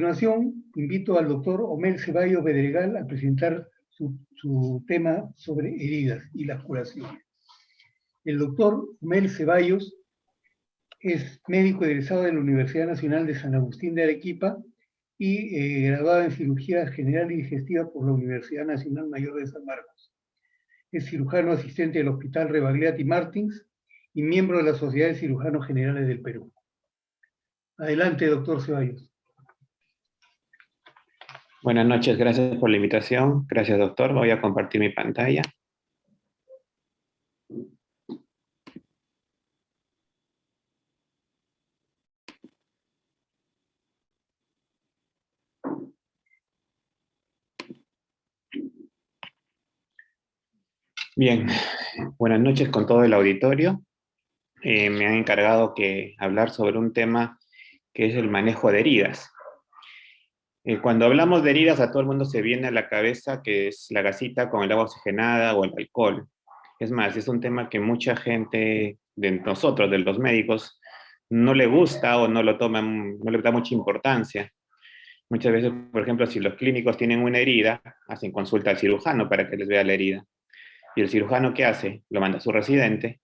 continuación, invito al doctor Omel Ceballos Bedregal a presentar su tema sobre heridas y las curaciones. El doctor Omel Ceballos es médico egresado de la Universidad Nacional de San Agustín de Arequipa y graduado en cirugía general y digestiva por la Universidad Nacional Mayor de San Marcos. Es cirujano asistente del Hospital Rebagliati Martins y miembro de la Sociedad de Cirujanos Generales del Perú. Adelante, doctor Ceballos. Buenas noches, gracias por la invitación. Gracias, doctor. Voy a compartir mi pantalla. Bien, buenas noches con todo el auditorio. Me han encargado que hablar sobre un tema que es el manejo de heridas. Cuando hablamos de heridas, a todo el mundo se viene a la cabeza que es la gasita con el agua oxigenada o el alcohol. Es más, es un tema que mucha gente de nosotros, de los médicos, no le gusta o no lo toman, no le da mucha importancia. Muchas veces, por ejemplo, si los clínicos tienen una herida, hacen consulta al cirujano para que les vea la herida. Y el cirujano, ¿qué hace? Lo manda a su residente,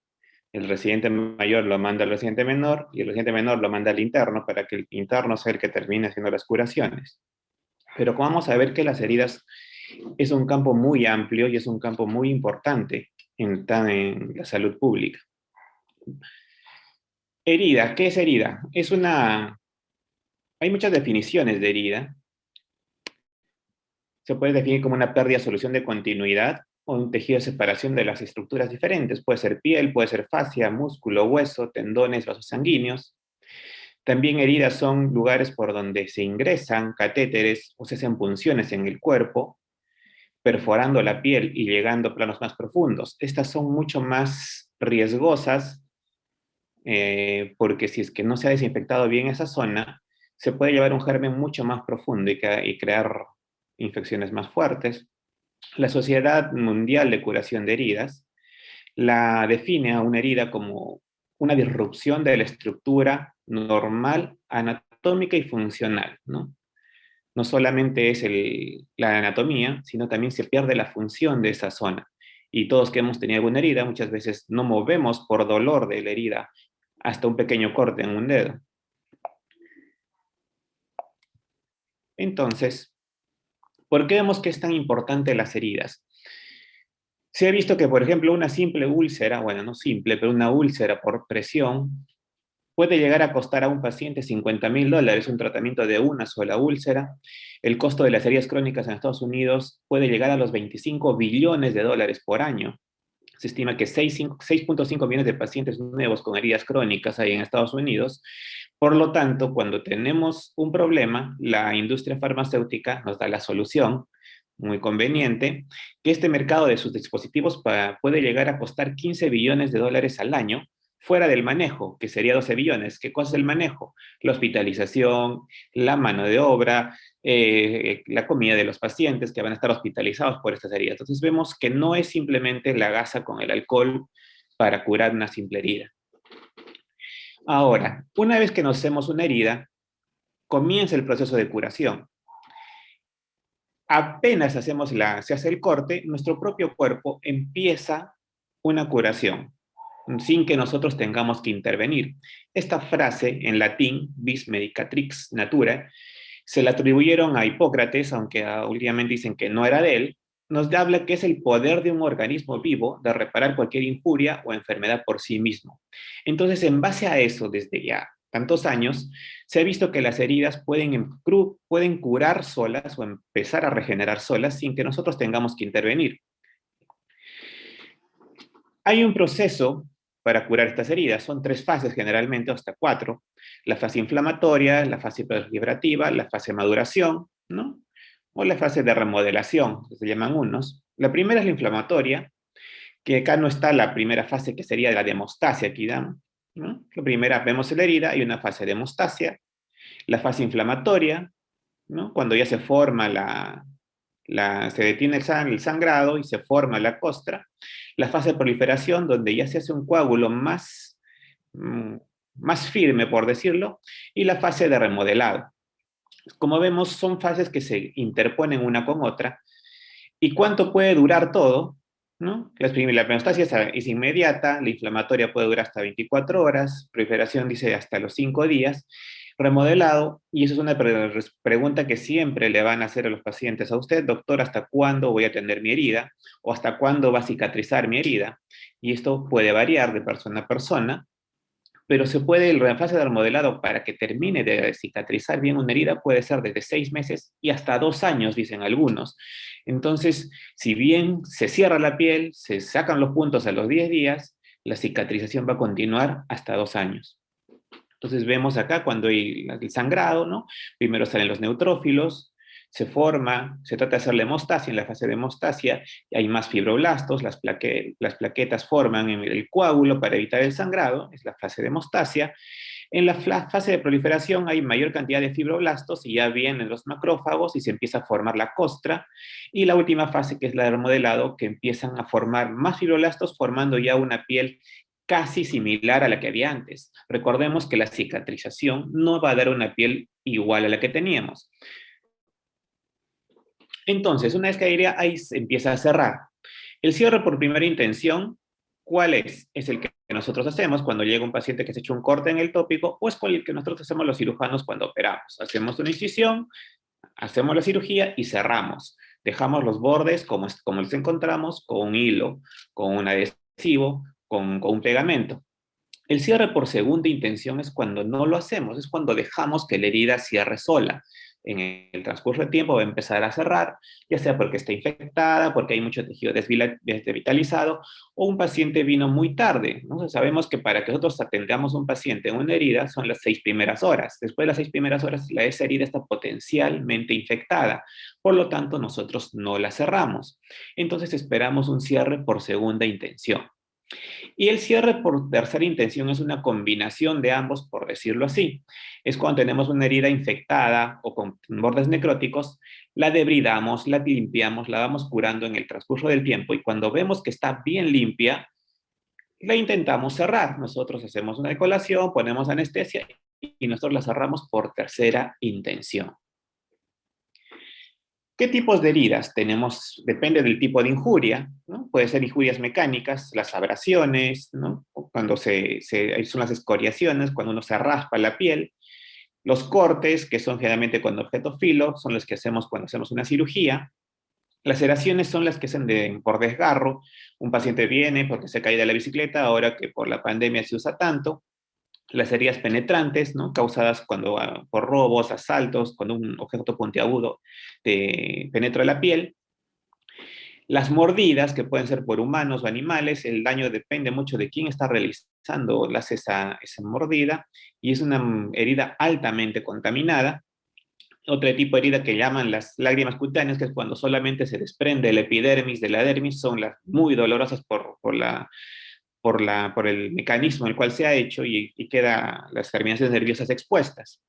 el residente mayor lo manda al residente menor, y el residente menor lo manda al interno para que el interno sea el que termine haciendo las curaciones. Pero como vamos a ver que las heridas es un campo muy amplio y es un campo muy importante en la salud pública. Herida, ¿qué es herida? Hay muchas definiciones de herida. Se puede definir como una pérdida, solución de continuidad o un tejido de separación de las estructuras diferentes. Puede ser piel, puede ser fascia, músculo, hueso, tendones, vasos sanguíneos. También heridas son lugares por donde se ingresan catéteres o se hacen punciones en el cuerpo, perforando la piel y llegando a planos más profundos. Estas son mucho más riesgosas porque si es que no se ha desinfectado bien esa zona, se puede llevar un germen mucho más profundo y crear infecciones más fuertes. La Sociedad Mundial de Curación de Heridas la define a una herida como una disrupción de la estructura normal, anatómica y funcional, ¿no? No solamente es la anatomía, sino también se pierde la función de esa zona. Y todos que hemos tenido alguna herida, muchas veces no movemos por dolor de la herida hasta un pequeño corte en un dedo. Entonces, ¿por qué vemos que es tan importante las heridas? Se ha visto que, por ejemplo, una simple úlcera, bueno, no simple, pero una úlcera por presión, puede llegar a costar a un paciente $50.000 un tratamiento de una sola úlcera. El costo de las heridas crónicas en Estados Unidos puede llegar a los $25 billones por año. Se estima que 6.5 millones de pacientes nuevos con heridas crónicas hay en Estados Unidos. Por lo tanto, cuando tenemos un problema, la industria farmacéutica nos da la solución, muy conveniente, que este mercado de sus dispositivos puede llegar a costar $15 billones al año, fuera del manejo, que sería 12 billones. ¿Qué cosa es el manejo? La hospitalización, la mano de obra, la comida de los pacientes que van a estar hospitalizados por estas heridas. Entonces vemos que no es simplemente la gasa con el alcohol para curar una simple herida. Ahora, una vez que nos hacemos una herida, comienza el proceso de curación. Apenas se hace el corte, nuestro propio cuerpo empieza una curación, sin que nosotros tengamos que intervenir. Esta frase en latín, vis medicatrix natura, se la atribuyeron a Hipócrates, aunque últimamente dicen que no era de él. Nos habla que es el poder de un organismo vivo de reparar cualquier injuria o enfermedad por sí mismo. Entonces, en base a eso, desde ya tantos años, se ha visto que las heridas pueden curar solas o empezar a regenerar solas sin que nosotros tengamos que intervenir. Hay un proceso para curar estas heridas. Son 3 fases generalmente, hasta 4. La fase inflamatoria, la fase proliferativa, la fase de maduración, ¿no? O la fase de remodelación, que se llaman unos. La primera es la inflamatoria, que acá no está la primera fase, que sería la de hemostasia, aquí dan, ¿no? La primera, vemos la herida, hay una fase de hemostasia. La fase inflamatoria, ¿no? Cuando ya se forma se detiene el sangrado y se forma la costra. La fase de proliferación, donde ya se hace un coágulo más firme, por decirlo, y la fase de remodelado. Como vemos, son fases que se interponen una con otra. ¿Y cuánto puede durar todo? ¿No? La pemeostasia es inmediata, la inflamatoria puede durar hasta 24 horas, proliferación dice hasta los 5 días, remodelado, y eso es una pregunta que siempre le van a hacer a los pacientes a usted, doctor, ¿hasta cuándo voy a tener mi herida? ¿O hasta cuándo va a cicatrizar mi herida? Y esto puede variar de persona a persona, pero se puede, el fase de remodelado para que termine de cicatrizar bien una herida puede ser desde 6 meses y hasta 2 años, dicen algunos. Entonces, si bien se cierra la piel, se sacan los puntos a los 10 días, la cicatrización va a continuar hasta 2 años. Entonces vemos acá cuando hay el sangrado, ¿no? Primero salen los neutrófilos, se forma, se trata de hacer la hemostasia, en la fase de hemostasia hay más fibroblastos, las plaquetas forman el coágulo para evitar el sangrado, es la fase de hemostasia. En la fase de proliferación hay mayor cantidad de fibroblastos y ya vienen los macrófagos y se empieza a formar la costra. Y la última fase, que es la de remodelado, que empiezan a formar más fibroblastos, formando ya una piel casi similar a la que había antes. Recordemos que la cicatrización no va a dar una piel igual a la que teníamos. Entonces, una vez que ahí se empieza a cerrar. El cierre por primera intención, ¿cuál es? Es el que nosotros hacemos cuando llega un paciente que se ha hecho un corte en el tópico o es con el que nosotros hacemos los cirujanos cuando operamos. Hacemos una incisión, hacemos la cirugía y cerramos. Dejamos los bordes como los encontramos, con un hilo, con un adhesivo, con un pegamento. El cierre por segunda intención es cuando no lo hacemos, es cuando dejamos que la herida cierre sola. En el transcurso del tiempo va a empezar a cerrar, ya sea porque está infectada, porque hay mucho tejido desvitalizado, o un paciente vino muy tarde, ¿no? Sabemos que para que nosotros atendamos a un paciente en una herida son las 6 primeras horas. Después de las 6 primeras horas, esa herida está potencialmente infectada. Por lo tanto, nosotros no la cerramos. Entonces esperamos un cierre por segunda intención. Y el cierre por tercera intención es una combinación de ambos, por decirlo así. Es cuando tenemos una herida infectada o con bordes necróticos, la debridamos, la limpiamos, la vamos curando en el transcurso del tiempo y cuando vemos que está bien limpia, la intentamos cerrar. Nosotros hacemos una decolación, ponemos anestesia y nosotros la cerramos por tercera intención. ¿Qué tipos de heridas tenemos? Depende del tipo de injuria, ¿no? Puede ser injurias mecánicas, las abrasiones, ¿no? Cuando son las escoriaciones, cuando uno se raspa la piel. Los cortes, que son generalmente con objeto filo, son los que hacemos cuando hacemos una cirugía. Las laceraciones son las que hacen por desgarro. Un paciente viene porque se cae de la bicicleta, ahora que por la pandemia se usa tanto. Las heridas penetrantes, ¿no? Causadas por robos, asaltos, cuando un objeto puntiagudo te penetra la piel. Las mordidas, que pueden ser por humanos o animales, el daño depende mucho de quién está realizando esa mordida, y es una herida altamente contaminada. Otro tipo de herida que llaman las lágrimas cutáneas, que es cuando solamente se desprende el epidermis de la dermis, son las muy dolorosas por el mecanismo en el cual se ha hecho y queda las terminaciones nerviosas expuestas.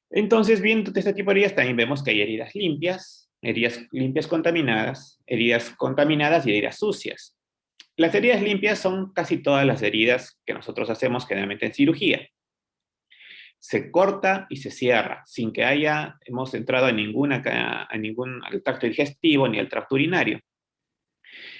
Entonces, viendo este tipo de heridas, también vemos que hay heridas limpias contaminadas y heridas sucias. Las heridas limpias son casi todas las heridas que nosotros hacemos generalmente en cirugía. Se corta y se cierra, sin que hemos entrado a ningún al tracto digestivo ni al tracto urinario.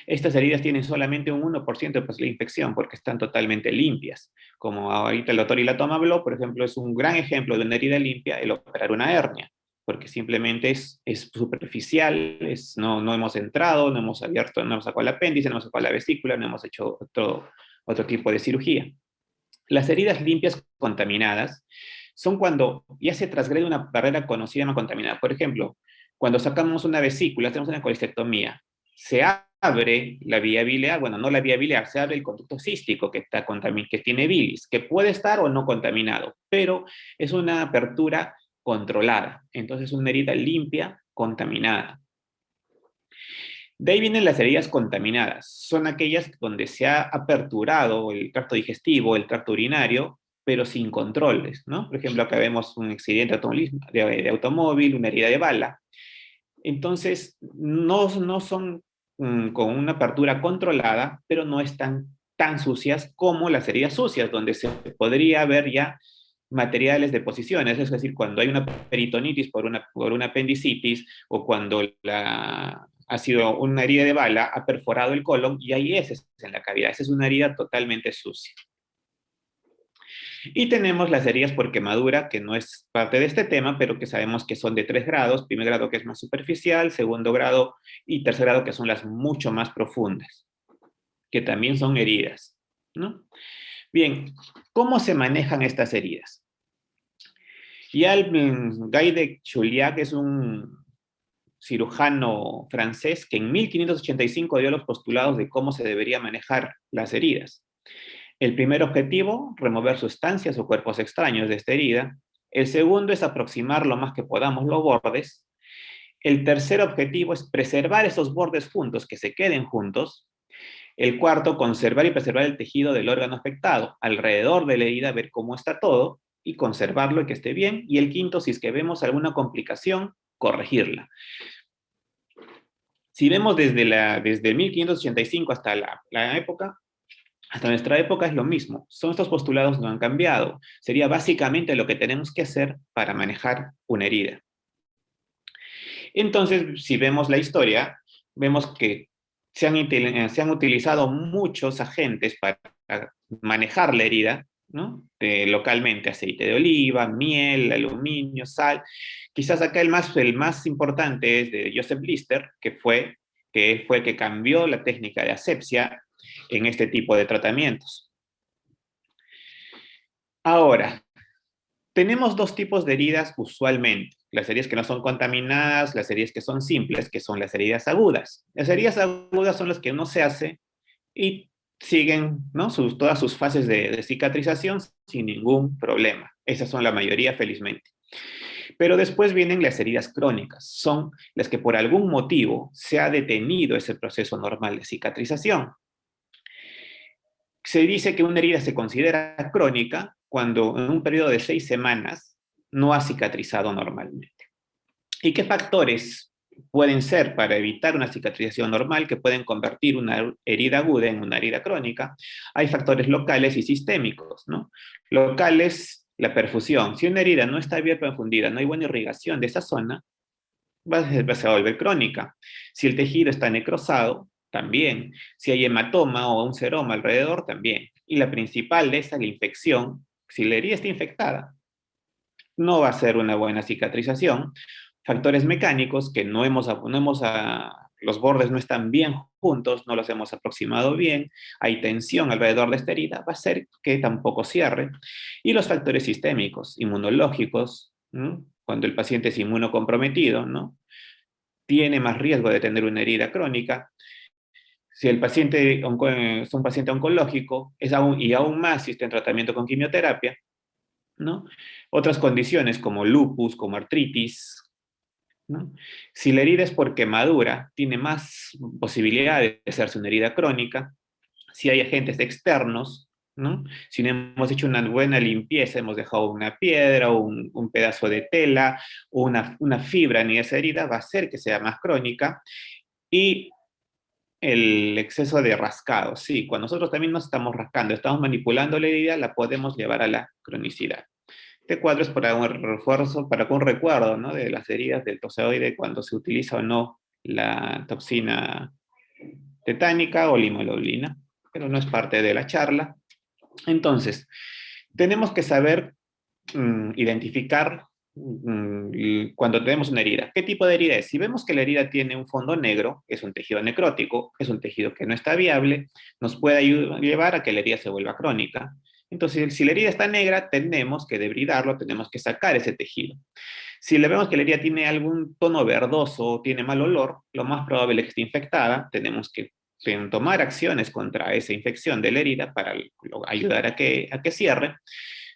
Estas heridas tienen solamente un 1% de posibilidad de infección porque están totalmente limpias. Como ahorita el doctor Ilatom habló, por ejemplo, es un gran ejemplo de una herida limpia el operar una hernia, porque simplemente es superficial, no hemos entrado, no hemos abierto, no hemos sacado el apéndice, no hemos sacado la vesícula, no hemos hecho otro tipo de cirugía. Las heridas limpias contaminadas son cuando ya se transgrede una barrera conocida como contaminada. Por ejemplo, cuando sacamos una vesícula, hacemos una colistectomía, se abre la vía biliar, bueno, no la vía biliar, se abre el conducto cístico que tiene bilis, que puede estar o no contaminado, pero es una apertura controlada. Entonces, una herida limpia, contaminada. De ahí vienen las heridas contaminadas. Son aquellas donde se ha aperturado el tracto digestivo, el tracto urinario, pero sin controles, ¿no? Por ejemplo, acá vemos un accidente de automóvil, una herida de bala. Entonces, no son con una apertura controlada, pero no están tan sucias como las heridas sucias, donde se podría ver ya materiales de posiciones, es decir, cuando hay una peritonitis por una apendicitis o cuando ha sido una herida de bala, ha perforado el colon y hay heces en la cavidad. Esa es una herida totalmente sucia. Y tenemos las heridas por quemadura, que no es parte de este tema, pero que sabemos que son de 3 grados, primer grado que es más superficial, segundo grado y tercer grado que son las mucho más profundas, que también son heridas, ¿no? Bien, ¿cómo se manejan estas heridas? Guy de Chauliac es un cirujano francés que en 1585 dio los postulados de cómo se debería manejar las heridas. El primer objetivo, remover sustancias o cuerpos extraños de esta herida. El segundo es aproximar lo más que podamos los bordes. El tercer objetivo es preservar esos bordes juntos, que se queden juntos. El cuarto, conservar y preservar el tejido del órgano afectado, alrededor de la herida, ver cómo está todo y conservarlo y que esté bien. Y el quinto, si es que vemos alguna complicación, corregirla. Si vemos desde 1585 hasta hasta nuestra época es lo mismo. Son estos postulados no han cambiado. Sería básicamente lo que tenemos que hacer para manejar una herida. Entonces, si vemos la historia, vemos que se han utilizado muchos agentes para manejar la herida, ¿no? Localmente, aceite de oliva, miel, aluminio, sal. Quizás acá el más importante es de Joseph Lister, que fue el que cambió la técnica de asepsia en este tipo de tratamientos. Ahora, tenemos dos tipos de heridas usualmente. Las heridas que no son contaminadas, las heridas que son simples, que son las heridas agudas. Las heridas agudas son las que uno se hace y siguen, ¿no? Todas sus fases de cicatrización sin ningún problema. Esas son la mayoría, felizmente. Pero después vienen las heridas crónicas. Son las que por algún motivo se ha detenido ese proceso normal de cicatrización. Se dice que una herida se considera crónica cuando en un periodo de 6 semanas no ha cicatrizado normalmente. ¿Y qué factores pueden ser para evitar una cicatrización normal que pueden convertir una herida aguda en una herida crónica? Hay factores locales y sistémicos, ¿no? Locales, la perfusión. Si una herida no está bien perfundida, no hay buena irrigación de esa zona, se va a volver crónica. Si el tejido está necrosado, también. Si hay hematoma o un seroma alrededor, también. Y la principal de esa es la infección. Si la herida está infectada, no va a ser una buena cicatrización. Factores mecánicos que los bordes no están bien juntos, no los hemos aproximado bien, hay tensión alrededor de esta herida, va a hacer que tampoco cierre. Y los factores sistémicos, inmunológicos, ¿no? Cuando el paciente es inmunocomprometido, ¿no? Tiene más riesgo de tener una herida crónica. Si el paciente es un paciente oncológico, y aún más si está en tratamiento con quimioterapia, ¿no? Otras condiciones como lupus, como artritis, ¿no? Si la herida es por quemadura, tiene más posibilidad de hacerse una herida crónica. Si hay agentes externos, ¿no? Si no hemos hecho una buena limpieza, hemos dejado una piedra o un pedazo de tela o una fibra en esa herida, va a hacer que sea más crónica. Y el exceso de rascado, sí, cuando nosotros también nos estamos rascando, estamos manipulando la herida, la podemos llevar a la cronicidad. Este cuadro es para un refuerzo, para un recuerdo, ¿no? De las heridas del toxoide cuando se utiliza o no la toxina tetánica o limololina, pero no es parte de la charla. Entonces, tenemos que saber identificar cuando tenemos una herida. ¿Qué tipo de herida es? Si vemos que la herida tiene un fondo negro, es un tejido necrótico, es un tejido que no está viable, nos puede llevar a que la herida se vuelva crónica. Entonces, si la herida está negra, tenemos que debridarlo, tenemos que sacar ese tejido. Si le vemos que la herida tiene algún tono verdoso o tiene mal olor, lo más probable es que esté infectada, tenemos que tomar acciones contra esa infección de la herida para ayudar a que cierre.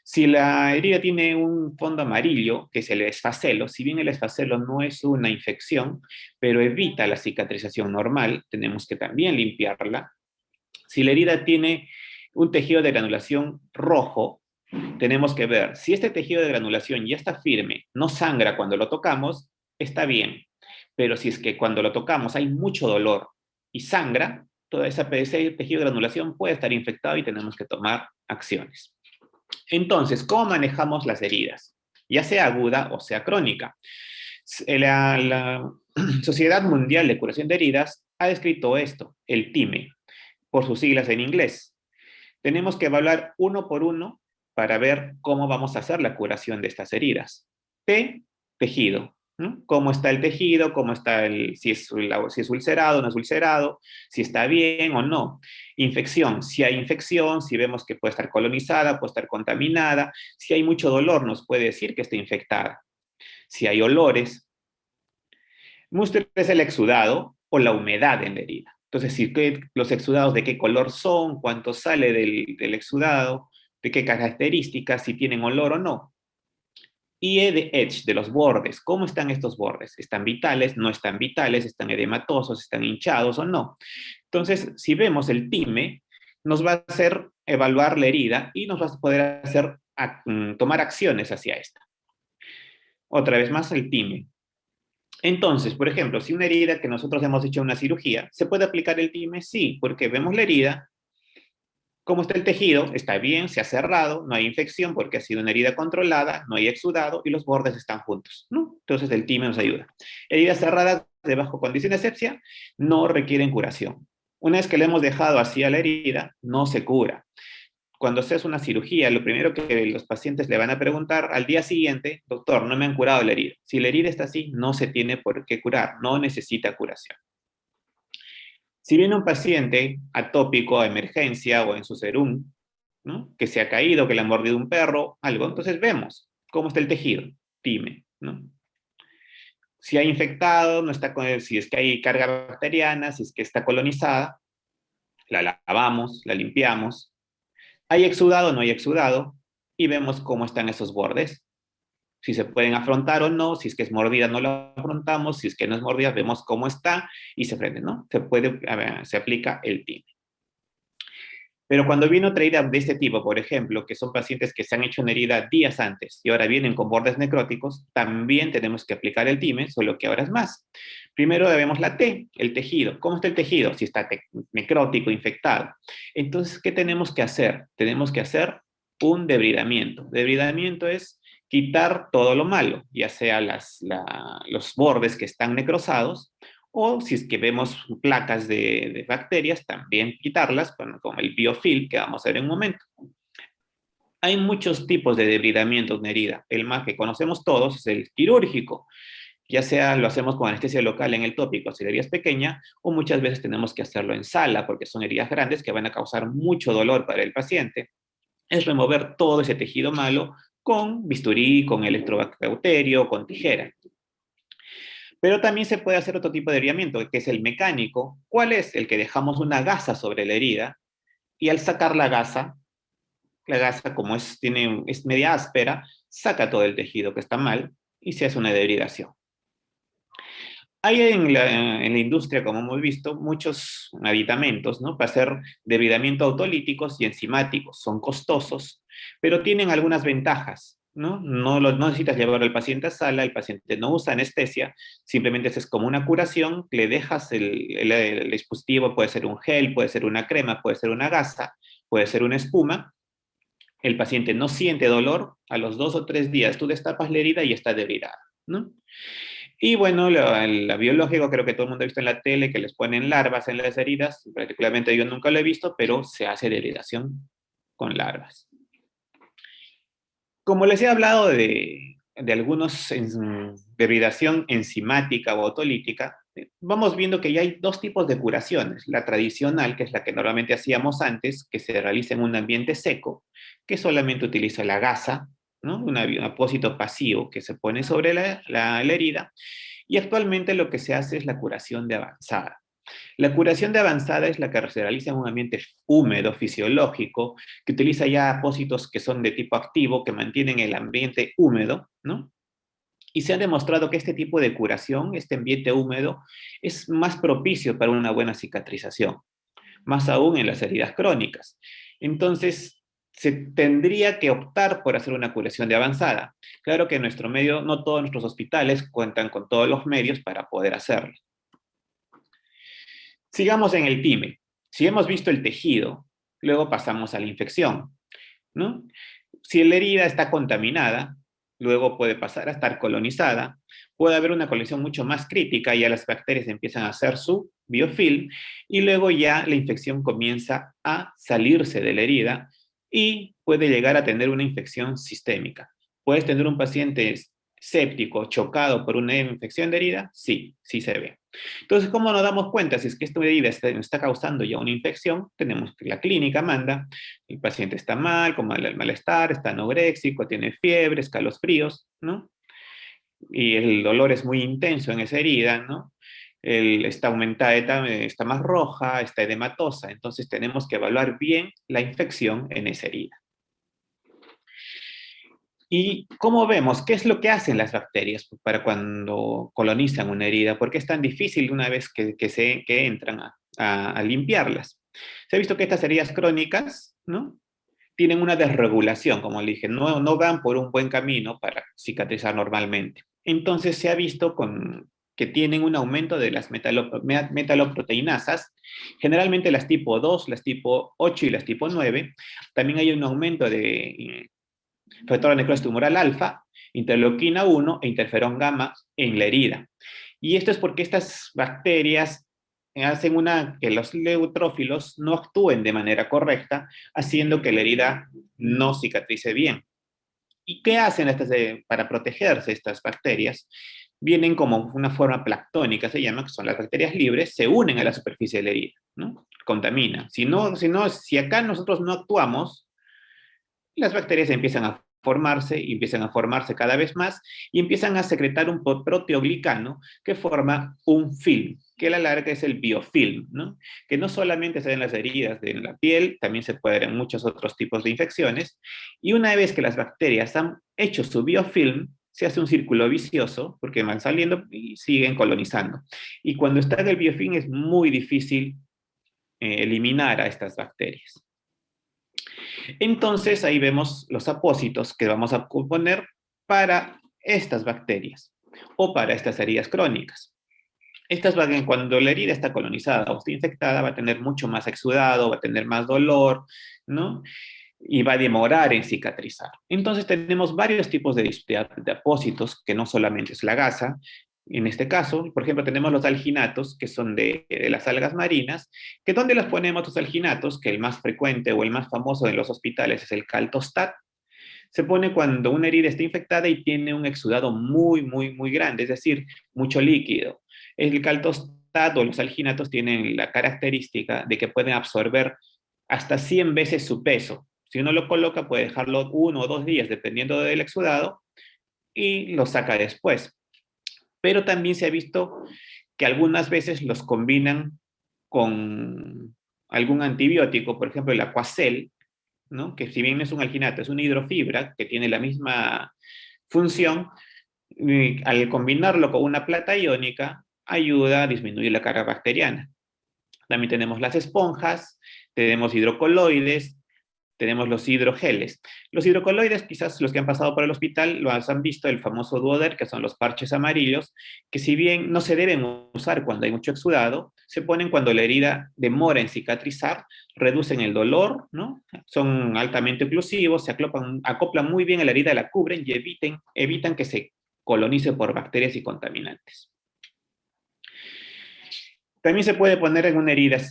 Si la herida tiene un fondo amarillo, que es el esfacelo, si bien el esfacelo no es una infección, pero evita la cicatrización normal, tenemos que también limpiarla. Si la herida tiene un tejido de granulación rojo, tenemos que ver si este tejido de granulación ya está firme, no sangra cuando lo tocamos, está bien. Pero si es que cuando lo tocamos hay mucho dolor y sangra, ese tejido de granulación puede estar infectado y tenemos que tomar acciones. Entonces, ¿cómo manejamos las heridas? Ya sea aguda o sea crónica. La Sociedad Mundial de Curación de Heridas ha descrito esto, el TIME, por sus siglas en inglés. Tenemos que evaluar uno por uno para ver cómo vamos a hacer la curación de estas heridas. T, tejido, ¿no? ¿Cómo está el tejido? ¿Cómo está si es ulcerado o no es ulcerado? Si está bien o no. Infección, si hay infección, si vemos que puede estar colonizada, puede estar contaminada. Si hay mucho dolor, nos puede decir que está infectada. Si hay olores. Muestra es el exudado o la humedad en la herida. Entonces, si los exudados de qué color son, cuánto sale del exudado, de qué características, si tienen olor o no. Y de edge, de los bordes. ¿Cómo están estos bordes? ¿Están vitales? ¿No están vitales? ¿Están edematosos? ¿Están hinchados o no? Entonces, si vemos el time, nos va a hacer evaluar la herida y nos va a poder hacer tomar acciones hacia esta. Otra vez más el time. Entonces, por ejemplo, si una herida que nosotros hemos hecho una cirugía, ¿se puede aplicar el time? Sí, porque vemos la herida, cómo está el tejido, está bien, se ha cerrado, no hay infección porque ha sido una herida controlada, no hay exudado y los bordes están juntos, ¿no? Entonces el time nos ayuda. Heridas cerradas de bajo condición de asepsia no requieren curación. Una vez que le hemos dejado así a la herida, no se cura. Cuando se hace una cirugía, lo primero que los pacientes le van a preguntar al día siguiente, doctor, no me han curado la herida. Si la herida está así, no se tiene por qué curar, no necesita curación. Si viene un paciente atópico a emergencia o en su serum, ¿no? Que se ha caído, que le ha mordido un perro, algo, entonces vemos cómo está el tejido, time, ¿no? Si hay infectado, no está si es que hay carga bacteriana, si es que está colonizada, la lavamos, la limpiamos. ¿Hay exudado o no hay exudado? Y vemos cómo están esos bordes. Si se pueden afrontar o no, si es que es mordida no la afrontamos, si es que no es mordida vemos cómo está y se frena, ¿no? Se aplica el time. Pero cuando viene otra herida de este tipo, por ejemplo, que son pacientes que se han hecho una herida días antes y ahora vienen con bordes necróticos, también tenemos que aplicar el time, solo que ahora es más. Primero vemos la T, el tejido. ¿Cómo está el tejido? Si está necrótico, infectado. Entonces, ¿qué tenemos que hacer? Tenemos que hacer un debridamiento. Debridamiento es quitar todo lo malo, ya sea los bordes que están necrosados, o si es que vemos placas de bacterias, también quitarlas con el biofilm que vamos a ver en un momento. Hay muchos tipos de debridamiento de una herida. El más que conocemos todos es el quirúrgico. Ya sea lo hacemos con anestesia local en el tópico, si la herida es pequeña, o muchas veces tenemos que hacerlo en sala, porque son heridas grandes que van a causar mucho dolor para el paciente. Es remover todo ese tejido malo con bisturí, con electrobacteriólogo, con tijera. Pero también se puede hacer otro tipo de debridamiento, que es el mecánico. ¿Cuál es? El que dejamos una gasa sobre la herida y al sacar la gasa como es media áspera, saca todo el tejido que está mal y se hace una debridación. Hay en la industria, como hemos visto, muchos aditamentos, ¿no? Para hacer debridamiento autolíticos y enzimáticos. Son costosos, pero tienen algunas ventajas, ¿no? No necesitas llevar al paciente a sala, el paciente no usa anestesia, simplemente es como una curación, le dejas el dispositivo, puede ser un gel, puede ser una crema, puede ser una gasa, puede ser una espuma. El paciente no siente dolor, a los 2 o 3 días tú destapas la herida y está debridada, ¿no? Y bueno, la biológico creo que todo el mundo ha visto en la tele que les ponen larvas en las heridas, particularmente yo nunca lo he visto, pero se hace debridación con larvas. Como les he hablado de algunos debridación enzimática o autolítica, vamos viendo que ya hay dos tipos de curaciones. La tradicional, que es la que normalmente hacíamos antes, que se realiza en un ambiente seco, que solamente utiliza la gasa, ¿no? Un apósito pasivo que se pone sobre la herida. Y actualmente lo que se hace es la curación de avanzada. La curación de avanzada es la que se realiza en un ambiente húmedo, fisiológico, que utiliza ya apósitos que son de tipo activo, que mantienen el ambiente húmedo, ¿no? Y se ha demostrado que este tipo de curación, este ambiente húmedo, es más propicio para una buena cicatrización, más aún en las heridas crónicas. Entonces, se tendría que optar por hacer una curación de avanzada. Claro que en nuestro medio, no todos nuestros hospitales cuentan con todos los medios para poder hacerlo. Sigamos en el time. Si hemos visto el tejido, luego pasamos a la infección, ¿no? Si la herida está contaminada, luego puede pasar a estar colonizada, puede haber una colonización mucho más crítica, ya las bacterias empiezan a hacer su biofilm y luego ya la infección comienza a salirse de la herida y puede llegar a tener una infección sistémica. ¿Puedes tener un paciente séptico, chocado por una infección de herida? Sí, sí se ve. Entonces, ¿cómo nos damos cuenta si es que esta herida está causando ya una infección? Tenemos que la clínica manda, el paciente está mal, con malestar, está anoréxico, tiene fiebre, escalofríos, ¿no? Y el dolor es muy intenso en esa herida, ¿no? Está aumentada, está más roja, está edematosa, entonces tenemos que evaluar bien la infección en esa herida. ¿Y cómo vemos? ¿Qué es lo que hacen las bacterias para cuando colonizan una herida? ¿Por qué es tan difícil una vez que entran a limpiarlas? Se ha visto que estas heridas crónicas, ¿no? Tienen una desregulación, como le dije, no van por un buen camino para cicatrizar normalmente. Entonces se ha visto que tienen un aumento de las metaloproteinasas, generalmente las tipo 2, las tipo 8 y las tipo 9. También hay un aumento de factor de necrosis tumoral alfa, interleuquina 1 e interferón gamma en la herida. Y esto es porque estas bacterias hacen que los neutrófilos no actúen de manera correcta, haciendo que la herida no cicatrice bien. ¿Y qué hacen para protegerse estas bacterias? Vienen como una forma planctónica, se llama, que son las bacterias libres, se unen a la superficie de la herida, ¿no? Contaminan. Si acá nosotros no actuamos, las bacterias empiezan a formarse y empiezan a formarse cada vez más y empiezan a secretar un proteoglicano que forma un film, que a la larga es el biofilm, ¿no? Que no solamente se da en las heridas de la piel, también se puede ver en muchos otros tipos de infecciones. Y una vez que las bacterias han hecho su biofilm, se hace un círculo vicioso porque van saliendo y siguen colonizando. Y cuando está en el biofilm es muy difícil eliminar a estas bacterias. Entonces ahí vemos los apósitos que vamos a poner para estas bacterias o para estas heridas crónicas. Cuando la herida está colonizada o está infectada, va a tener mucho más exudado, va a tener más dolor, ¿no? Y va a demorar en cicatrizar. Entonces tenemos varios tipos de apósitos, que no solamente es la gasa. En este caso, por ejemplo, tenemos los alginatos, que son de las algas marinas, que ¿dónde los ponemos los alginatos? Que el más frecuente o el más famoso en los hospitales es el caltostat. Se pone cuando una herida está infectada y tiene un exudado muy, muy, muy grande, es decir, mucho líquido. El caltostat o los alginatos tienen la característica de que pueden absorber hasta 100 veces su peso. Si uno lo coloca, puede dejarlo 1 o 2 días, dependiendo del exudado, y lo saca después. Pero también se ha visto que algunas veces los combinan con algún antibiótico, por ejemplo el Aquacel, ¿no? Que si bien no es un alginato, es una hidrofibra que tiene la misma función, al combinarlo con una plata iónica, ayuda a disminuir la carga bacteriana. También tenemos las esponjas, tenemos hidrocoloides, tenemos los hidrogeles. Los hidrocoloides, quizás los que han pasado por el hospital, lo han visto, el famoso Duoder, que son los parches amarillos, que si bien no se deben usar cuando hay mucho exudado, se ponen cuando la herida demora en cicatrizar, reducen el dolor, ¿no? Son altamente oclusivos, se acoplan muy bien a la herida, la cubren y evitan que se colonice por bacterias y contaminantes. También se puede poner en una herida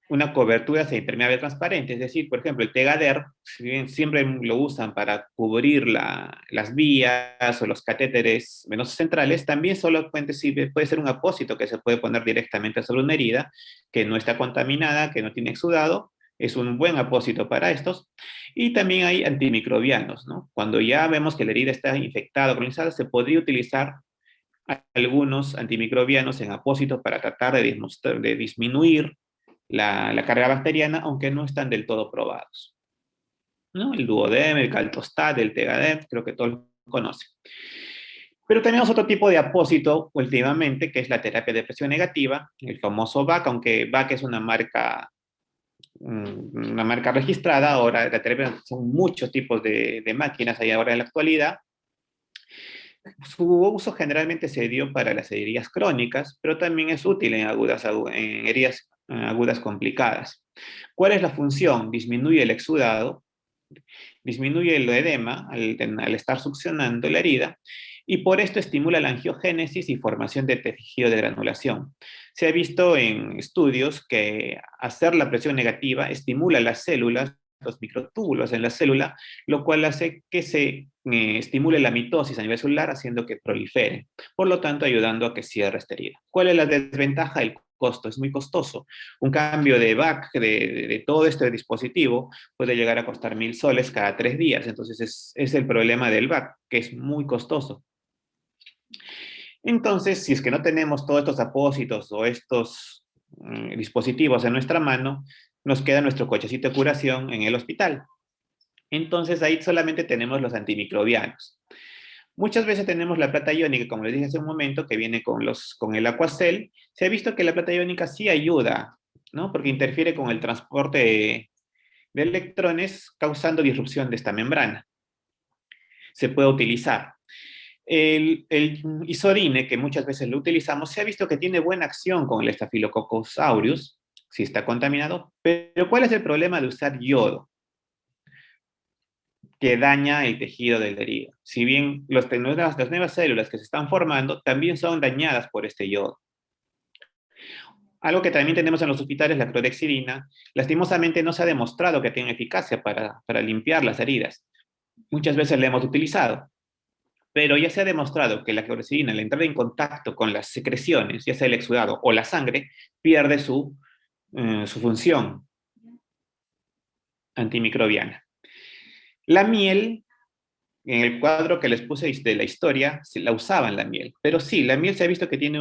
una cobertura impermeable transparente, es decir, por ejemplo, el Tegader, si bien siempre lo usan para cubrir las vías o los catéteres venosos centrales, también solo puede ser un apósito que se puede poner directamente sobre una herida que no está contaminada, que no tiene exudado, es un buen apósito para estos. Y también hay antimicrobianos, ¿no? Cuando ya vemos que la herida está infectada o colonizada, se podría utilizar algunos antimicrobianos en apósitos para tratar de disminuir la carga bacteriana, aunque no están del todo probados, ¿no? El Duodem, el Caltostat, el Tegader, creo que todos lo conocen. Pero tenemos otro tipo de apósito últimamente, que es la terapia de presión negativa, el famoso VAC, aunque VAC es una marca registrada. Ahora la terapia son muchos tipos de máquinas ahí ahora en la actualidad. Su uso generalmente se dio para las heridas crónicas, pero también es útil en heridas agudas complicadas. ¿Cuál es la función? Disminuye el exudado, disminuye el edema al estar succionando la herida, y por esto estimula la angiogénesis y formación de tejido de granulación. Se ha visto en estudios que hacer la presión negativa estimula las células, los microtúbulos en la célula, lo cual hace que se estimule la mitosis a nivel celular, haciendo que prolifere, por lo tanto ayudando a que cierre esta herida. ¿Cuál es la desventaja? El costo, es muy costoso. Un cambio de VAC de todo este dispositivo puede llegar a costar 1.000 soles cada 3 días, entonces es el problema del VAC, que es muy costoso. Entonces, si es que no tenemos todos estos apósitos o estos dispositivos en nuestra mano, nos queda nuestro cochecito de curación en el hospital. Entonces, ahí solamente tenemos los antimicrobianos. Muchas veces tenemos la plata iónica, como les dije hace un momento, que viene con el Aquacel. Se ha visto que la plata iónica sí ayuda, ¿no? Porque interfiere con el transporte de electrones, causando disrupción de esta membrana. Se puede utilizar. El Isodine, que muchas veces lo utilizamos, se ha visto que tiene buena acción con el Staphylococcus aureus, si está contaminado, pero ¿cuál es el problema de usar yodo? Que daña el tejido del herido. Si bien las nuevas células que se están formando también son dañadas por este yodo. Algo que también tenemos en los hospitales, la clorhexidina, lastimosamente no se ha demostrado que tenga eficacia para limpiar las heridas. Muchas veces la hemos utilizado, pero ya se ha demostrado que la clorhexidina, al entrar en contacto con las secreciones, ya sea el exudado o la sangre, pierde su función antimicrobiana. La miel, en el cuadro que les puse de la historia, la usaban la miel. Pero sí, la miel se ha visto que tiene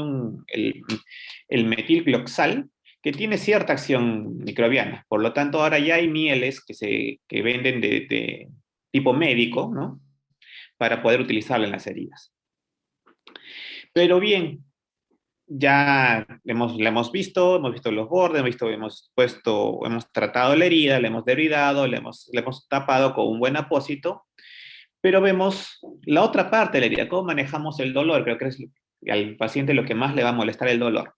el metilgloxal, que tiene cierta acción microbiana. Por lo tanto, ahora ya hay mieles que venden de tipo médico, ¿no? Para poder utilizarla en las heridas. Pero bien, ya la hemos visto los bordes, hemos tratado la herida, la hemos deridado, la hemos tapado con un buen apósito, pero vemos la otra parte de la herida, cómo manejamos el dolor. Creo que es al paciente lo que más le va a molestar el dolor.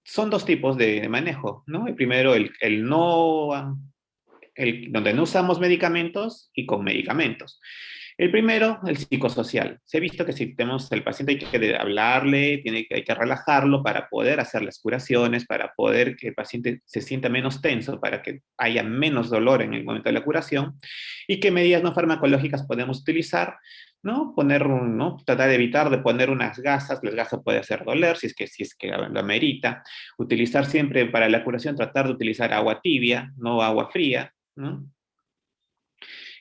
Son dos tipos de manejo, ¿no? El primero, donde no usamos medicamentos y con medicamentos. El primero, el psicosocial. Se ha visto que si tenemos el paciente hay que hablarle, hay que relajarlo para poder hacer las curaciones, para poder que el paciente se sienta menos tenso, para que haya menos dolor en el momento de la curación, y qué medidas no farmacológicas podemos utilizar, ¿no? Tratar de evitar de poner unas gasas. Las gasas pueden hacer doler si es que lo amerita. Utilizar siempre para la curación, tratar de utilizar agua tibia, no agua fría, ¿no?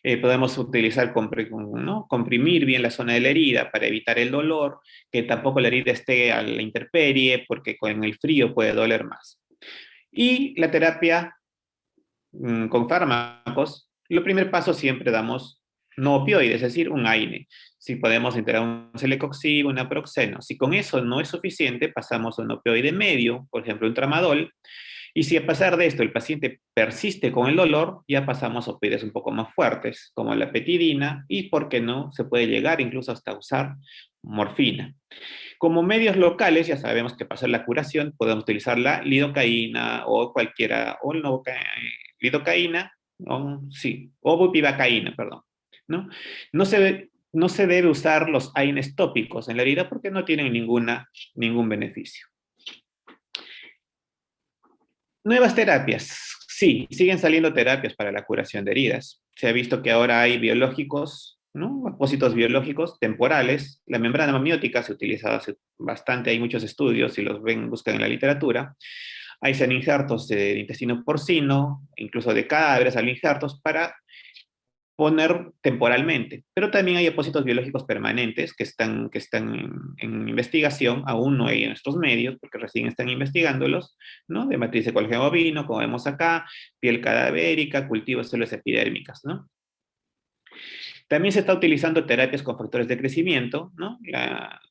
Podemos utilizar, ¿no? Comprimir bien la zona de la herida para evitar el dolor, que tampoco la herida esté a la intemperie, porque con el frío puede doler más. Y la terapia con fármacos, el primer paso siempre damos no opioides, es decir, un AINE. Si podemos integrar un celecoxib, un naproxeno. Si con eso no es suficiente, pasamos a un opioide medio, por ejemplo, un tramadol. Y si a pesar de esto el paciente persiste con el dolor, ya pasamos a opioides un poco más fuertes, como la petidina, y por qué no, se puede llegar incluso hasta usar morfina. Como medios locales, ya sabemos que para hacer la curación podemos utilizar la lidocaína o cualquiera, o lidocaína, o bupivacaína, perdón, ¿no? No se debe usar los AINES tópicos en la herida porque no tienen ningún beneficio. Nuevas terapias. Sí, siguen saliendo terapias para la curación de heridas. Se ha visto que ahora hay biológicos, ¿no? Apósitos biológicos temporales. La membrana amniótica se utiliza bastante, hay muchos estudios, si los buscan en la literatura. Hay injertos de intestino porcino, incluso de cadáveres, injertos para poner temporalmente. Pero también hay apósitos biológicos permanentes que están en investigación, aún no hay en estos medios, porque recién están investigándolos, ¿no? De matriz de colágeno bovino, como vemos acá, piel cadavérica, cultivo de células epidérmicas, ¿no? También se está utilizando terapias con factores de crecimiento, ¿no? La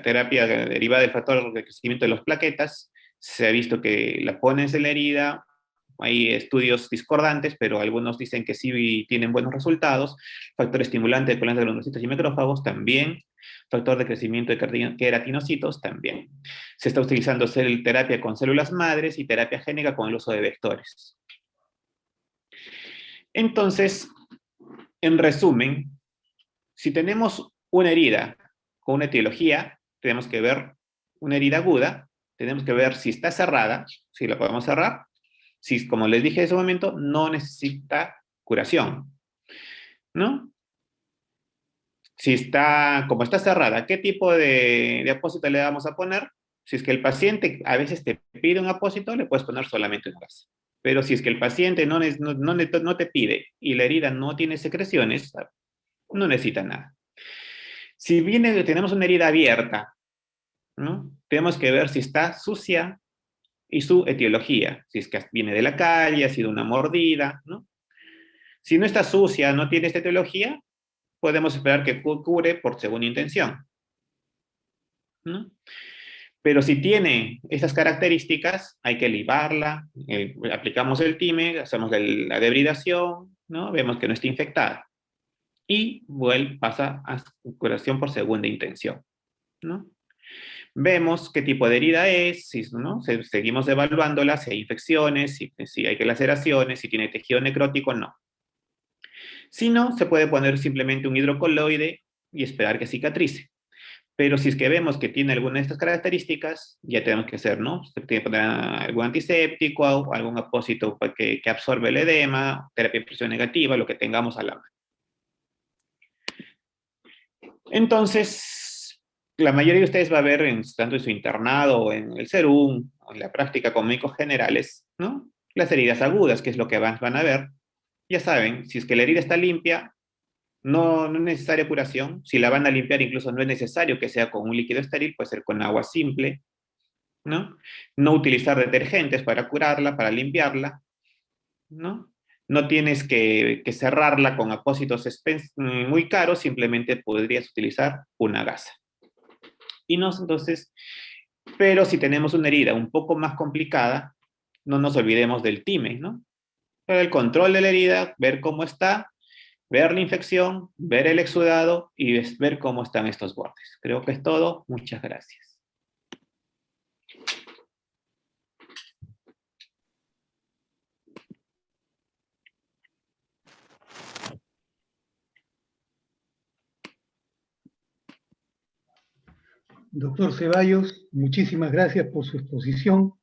terapia derivada del factor de crecimiento de las plaquetas, se ha visto que la pones en la herida. Hay estudios discordantes, pero algunos dicen que sí tienen buenos resultados. Factor estimulante de colas de granulocitos y macrófagos también. Factor de crecimiento de queratinocitos también. Se está utilizando terapia con células madres y terapia génica con el uso de vectores. Entonces, en resumen, si tenemos una herida con una etiología, tenemos que ver una herida aguda, tenemos que ver si está cerrada, si la podemos cerrar, si, como les dije en ese momento, no necesita curación, ¿no? Si está, como está cerrada, ¿qué tipo de apósito le vamos a poner? Si es que el paciente a veces te pide un apósito, le puedes poner solamente una gasa. Pero si es que el paciente no te pide y la herida no tiene secreciones, no necesita nada. Si tenemos una herida abierta, ¿no? Tenemos que ver si está sucia y su etiología, si es que viene de la calle, ha sido una mordida, ¿no? Si no está sucia, no tiene esta etiología, podemos esperar que cure por segunda intención, ¿no? Pero si tiene estas características, hay que libarla, aplicamos el time, hacemos la debridación, ¿no? Vemos que no está infectada. Y pasa a curación por segunda intención, ¿no? Vemos qué tipo de herida es, ¿no? Seguimos evaluándola, si hay infecciones, si hay laceraciones, si tiene tejido necrótico, no. Si no, se puede poner simplemente un hidrocoloide y esperar que cicatrice. Pero si es que vemos que tiene alguna de estas características, ya tenemos que hacer, ¿no? Se tiene que poner algún antiséptico, algún apósito que absorbe el edema, terapia de presión negativa, lo que tengamos a la mano. Entonces, la mayoría de ustedes va a ver, tanto en su internado o en el SERUM, o en la práctica con médicos generales, ¿no? Las heridas agudas, que es lo que van a ver. Ya saben, si es que la herida está limpia, no es necesaria curación. Si la van a limpiar, incluso no es necesario que sea con un líquido estéril, puede ser con agua simple, ¿no? No utilizar detergentes para curarla, para limpiarla, ¿no? No tienes que cerrarla con apósitos muy caros, simplemente podrías utilizar una gasa. Y no, entonces, pero si tenemos una herida un poco más complicada, no nos olvidemos del time, ¿no? Para el control de la herida, ver cómo está, ver la infección, ver el exudado y ver cómo están estos bordes. Creo que es todo. Muchas gracias. Doctor Ceballos, muchísimas gracias por su exposición.